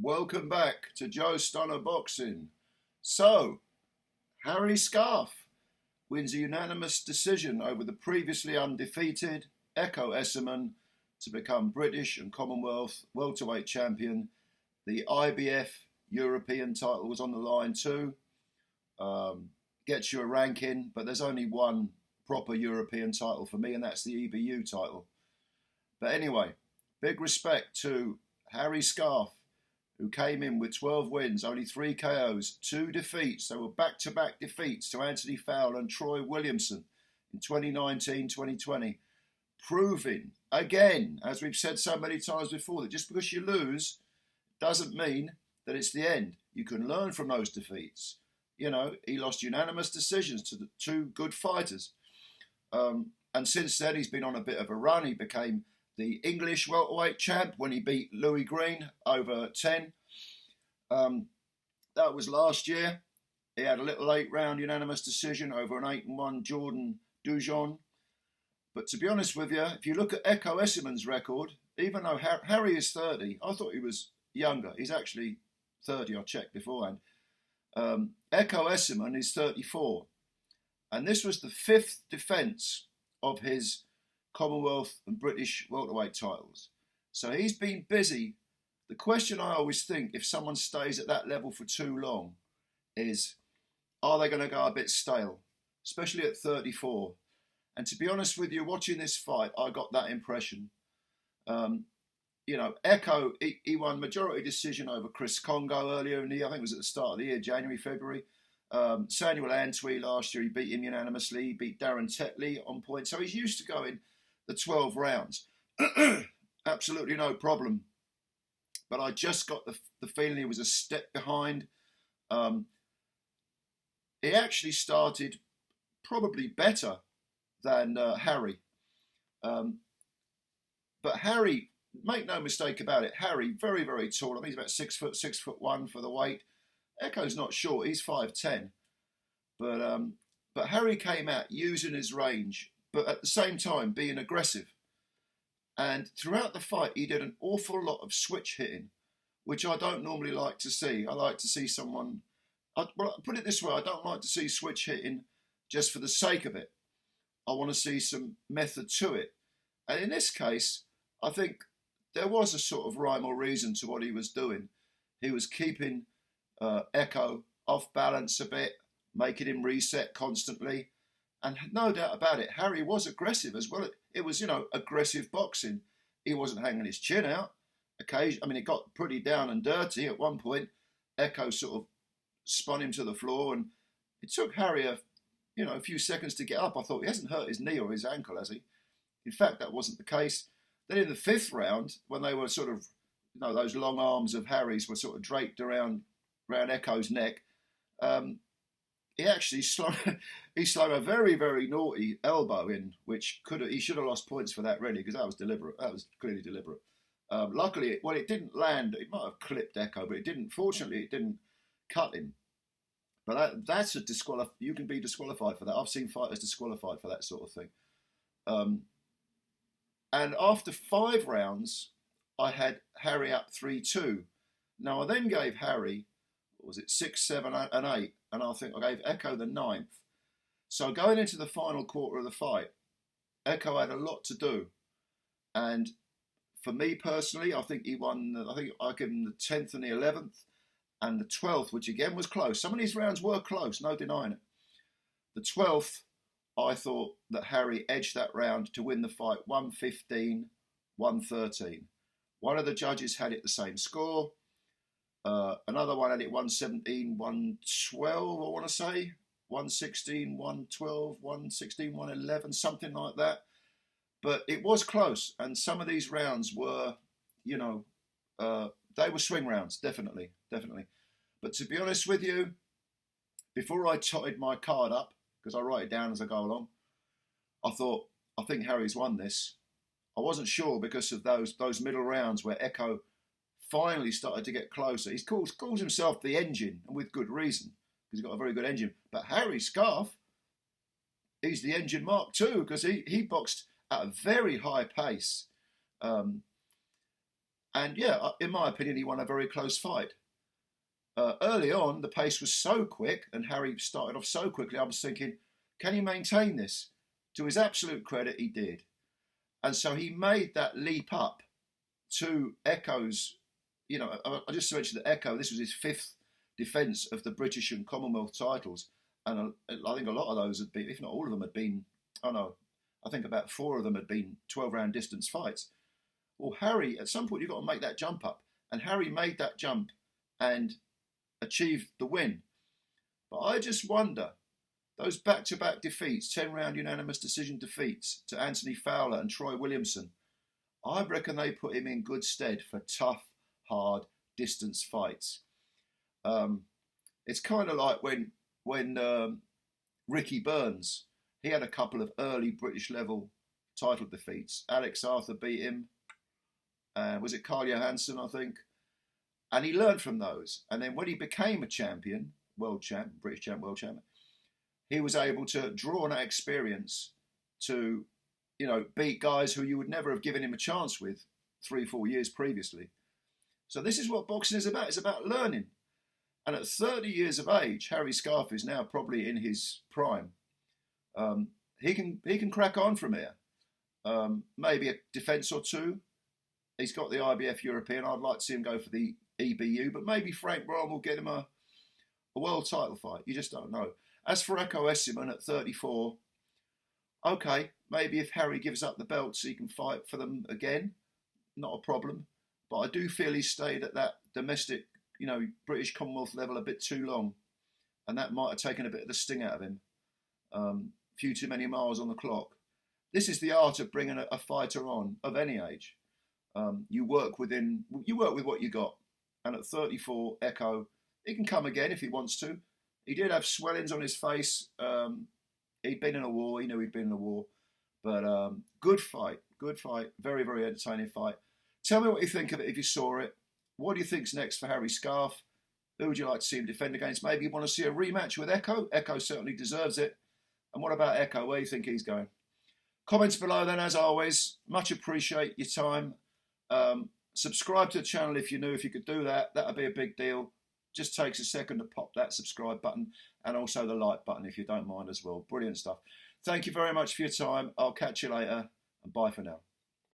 Welcome back to Joe Stunner Boxing. So, Harry Scarff wins a unanimous decision over the previously undefeated Ekow Essuman to become British and Commonwealth welterweight champion. The IBF European title was on the line too. Gets you a ranking, but there's only one proper European title for me, and that's the EBU title. But anyway, big respect to Harry Scarff, who came in with 12 wins, only 3 KOs, 2 defeats. They were back-to-back defeats to Anthony Fowler and Troy Williamson in 2019, 2020, proving, again, as we've said so many times before, that just because you lose doesn't mean that it's the end. You can learn from those defeats. You know, he lost unanimous decisions to the 2 good fighters. And since then, he's been on a bit of a run. He became the English welterweight champ when he beat Louis Green over 10. That was last year. He had a little 8-round unanimous decision over an 8-1 Jordan Dujon. But to be honest with you, if you look at Ekow Essuman's record, even though Harry is 30, I thought he was younger. He's actually 30, I checked beforehand. Ekow Essuman is 34. And this was the 5th defence of his Commonwealth and British welterweight titles. So he's been busy. The question I always think, if someone stays at that level for too long, is are they going to go a bit stale, especially at 34? And to be honest with you, watching this fight, I got that impression. Ekow, he won majority decision over Chris Congo earlier in the year. I think it was at the start of the year, January, February. Samuel Antwi last year, he beat him unanimously. He beat Darren Tetley on point. So he's used to going the 12 rounds. Absolutely no problem. But I just got the feeling he was a step behind. He actually started probably better than Harry. But Harry, make no mistake about it, Harry, very, very tall. I think he's about 6 foot, 6'1" for the weight. Ekow's not short, he's 5'10". But Harry came out using his range, but at the same time being aggressive. And throughout the fight, he did an awful lot of switch hitting, which I don't normally like to see. I like to see someone, put it this way, I don't like to see switch hitting just for the sake of it. I want to see some method to it. And in this case, I think there was a sort of rhyme or reason to what he was doing. He was keeping Ekow off balance a bit, making him reset constantly. And no doubt about it, Harry was aggressive as well. It was, aggressive boxing. He wasn't hanging his chin out. It got pretty down and dirty at one point. Ekow sort of spun him to the floor, and it took Harry a few seconds to get up. I thought, he hasn't hurt his knee or his ankle, has he? In fact, that wasn't the case. Then in the 5th round, when they were sort of, those long arms of Harry's were sort of draped around Ekow's neck, he actually slung a very, very naughty elbow in, which he should have lost points for that, really, because that was deliberate. That was clearly deliberate. Luckily, it didn't land. It might have clipped Ekow, but it didn't. Fortunately, it didn't cut him. But that's a you can be disqualified for that. I've seen fighters disqualified for that sort of thing. And after 5 rounds, I had Harry up 3-2. Now, I then gave Harry, 6, 7, and 8, and I think I gave Ekow the 9th. So going into the final quarter of the fight, Ekow had a lot to do. And for me personally, I think he won. I think I gave him the 10th and the 11th. And the 12th, which again was close. Some of these rounds were close, no denying it. The 12th, I thought that Harry edged that round to win the fight 115, 113. One of the judges had it the same score. Another one had it 117, 112, I want to say. 116, 112, 116, 111, something like that. But it was close. And some of these rounds were, they were swing rounds, definitely. But to be honest with you, before I totted my card up, because I write it down as I go along, I thought, I think Harry's won this. I wasn't sure because of those middle rounds where Ekow finally started to get closer. He calls himself the engine, and with good reason, because he's got a very good engine. But Harry Scarff, he's the engine mark too, because he boxed at a very high pace. And yeah, in my opinion, he won a very close fight. Early on, the pace was so quick, and Harry started off so quickly. I was thinking, can he maintain this? To his absolute credit, he did. And so he made that leap up to Ekow's. You know, I just mentioned that Ekow, this was his 5th defence of the British and Commonwealth titles. And I think a lot of those had been, if not all of them, had been, oh no, I think about 4 of them had been 12-round distance fights. Well, Harry, at some point, you've got to make that jump up. And Harry made that jump and achieved the win. But I just wonder, those back-to-back defeats, 10-round unanimous decision defeats to Anthony Fowler and Troy Williamson, I reckon they put him in good stead for tough, hard distance fights. It's kind of like when Ricky Burns, he had a couple of early British level title defeats. Alex Arthur beat him. Was it Carl Johansson, I think? And he learned from those. And then when he became a champion, world champ, British champ, world champ, he was able to draw on that experience to, you know, beat guys who you would never have given him a chance with 3-4 years previously. So this is what boxing is about. It's about learning. And at 30 years of age, Harry Scarff is now probably in his prime. He can crack on from here. Maybe a defence or two. He's got the IBF European. I'd like to see him go for the EBU, but maybe Frank Brown will get him a world title fight. You just don't know. As for Ekow Essuman at 34, okay, maybe if Harry gives up the belts, he can fight for them again. Not a problem. But I do feel he's stayed at that domestic, you know, British Commonwealth level a bit too long. And that might have taken a bit of the sting out of him. Few too many miles on the clock. This is the art of bringing a fighter on of any age. You work with what you got. And at 34, Ekow, he can come again if he wants to. He did have swellings on his face. He'd been in a war. He knew he'd been in a war. But good fight. Very, very entertaining fight. Tell me what you think of it if you saw it. What do you think's next for Harry Scarff? Who would you like to see him defend against? Maybe you want to see a rematch with Ekow. Ekow certainly deserves it. And what about Ekow? Where do you think he's going? Comments below then, as always. Much appreciate your time. Subscribe to the channel if you're new. If you could do that, that would be a big deal. Just takes a second to pop that subscribe button and also the like button if you don't mind as well. Brilliant stuff. Thank you very much for your time. I'll catch you later and bye for now.